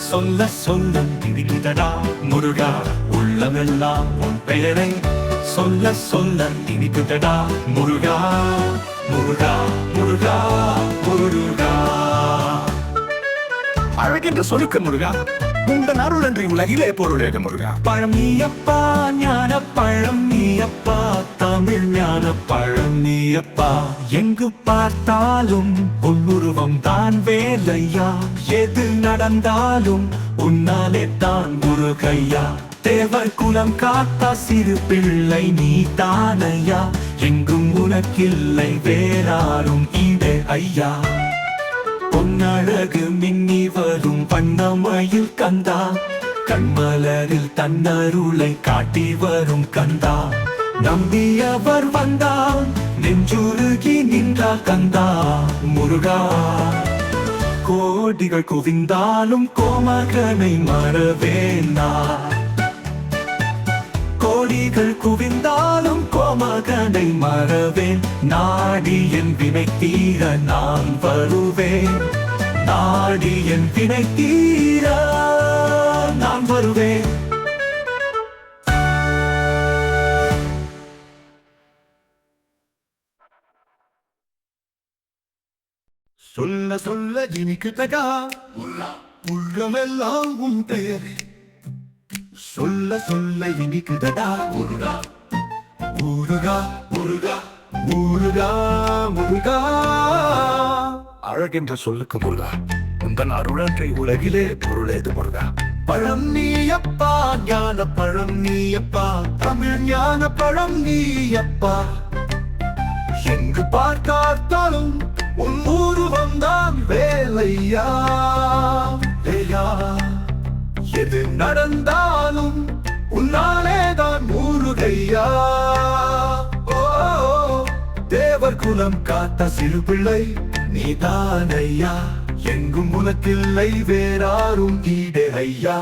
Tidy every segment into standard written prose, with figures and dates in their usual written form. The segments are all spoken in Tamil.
சொல்ல சொல்ல இனிக்குதடா முருகா உள்ளமெல்லாம் உன் பெயரை சொல்ல சொல்ல இனிக்குதடா முருகா முருகா முருகா முருகா. அழகென்று சொலுக்க முருகா உந்தன் அருளன்றி உலகிலே பொருளேக முருகா. பழம் நீயப்பா ஞான பழம் நீயப்பா தமிழ் ஞான பழம் நீயப்பா. எங்கு பார்த்தாலும் உன்னுருவம் தான் வேலையா, எது நடந்தாலும் உன்னாலே தான் முருகையா. தேவர் குலம் காத்தா சிறு பிள்ளை நீ தானையா, எங்கும் உனக்கில்லை வேறாரும் ஈடே ஐயா. பொன்னழகு மின்னி வரும் வண்ணமயில் கந்தா, கண்மலரில் தன்னருளை காட்டி வரும் கந்தா. நம்பியவர் வந்தால் நெஞ்சுருகி நின்றார் கந்தா முருகா. கோடிகள் குவிந்தாலும் கோமகனை மறவேனா, கோடிகள் குவிந்தாலும் கோமகனை மறவேன். நாடி என் வினை தீர நான் வருவேன், நாடி என் வினை தீர நான் வருவேன். சொல்ல சொல்ல இனிக்குதடா உள்ளமெல்லாம் உன் பெயரே, சொல்ல சொல்ல இனிக்குதடா முருகா முருகா முருகா முருகா முருகா. அழகென்ற சொல்லுக்கு முருகா உந்தன் அருளன்றை உலகிலே பொருளேது முருகா. பழம் நீயப்பா ஞான பழம் நீயப்பா தமிழ் ஞான பழம் நீயப்பா. எங்கு பார்த்தாலும் உன் உருவம் தான் வேலையா வேலையா, எது நடந்தாலும் உன்னாலேதான் முருகையா. ஓ தேவர் குலம் காத்த சிறு பிள்ளை நீ தானையா, எங்கும் உனக்கில்லை வேறாரும் ஈடே ஐயா.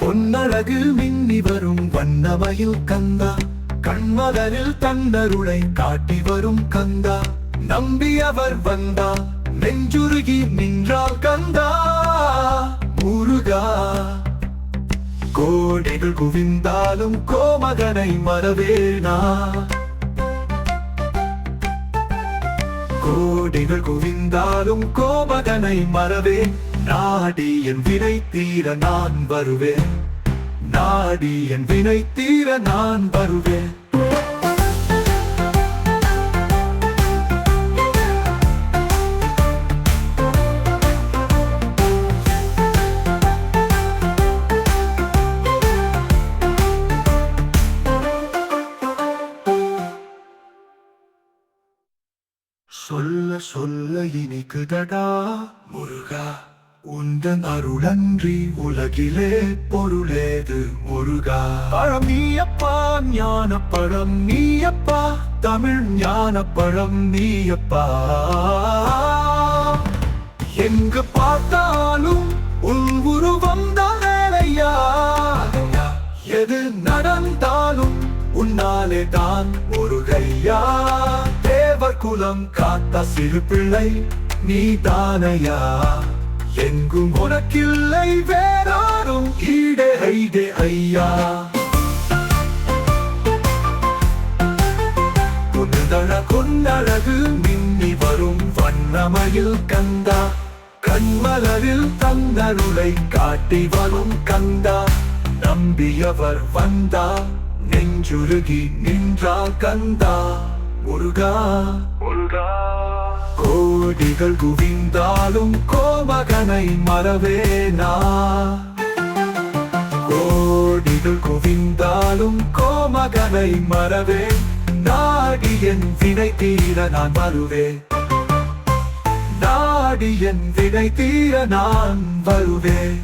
பொன்னழகு மின்னி வரும் வண்ணமயில் கந்தா, கண்மலரில் தன்னருளை காட்டி வரும் கந்தா. நம்பியவர் வந்தா நெஞ்சுருகி நின்றால் கந்தா முருகா. கோடிகள் குவிந்தாலும் கோமகனை மறவேனா, கோடிகள் குவிந்தாலும் கோமகனை மறவேன். நாடி என் வினை தீர நான் வருவேன், நாடி என் வினை தீர நான் வருவேன். சொல்ல சொல்ல இனிக்குதடா முருகா உந்தன் அருளன்றி உலகிலே பொருளேது முருகா. பழம் நீயப்பா ஞான பழம் நீயப்பா தமிழ் ஞான பழம் நீயப்பா. எங்கு பார்த்தாலும் உன் உருவம் தான் வேலையா, எது நடந்தாலும் உன்னாலே தான் முருகையா. தேவர் குலம் காத்த சிறு பிள்ளை நீ தானையா, எங்கும் உனக்கில்லை வேறாரும் ஈடே ஐடே ஐயா. கொண்டழகு மின்னி வரும் வண்ணமயில் கந்தா, கண்மலரில் தந்தருளை காட்டி வரும் கந்தா. நம்பியவர் வந்தா நெஞ்சுருகி நின்றா கந்தா முருகா முருகா. கோடிகள் குவிந்தாலும் கோமகனை மறவேனா, கோடிகள் குவிந்தாலும் கோமகனை மறவேன். நாடி என் வினை தீர நான் வருவேன், நாடி என் வினை தீர நான் வருவேன்.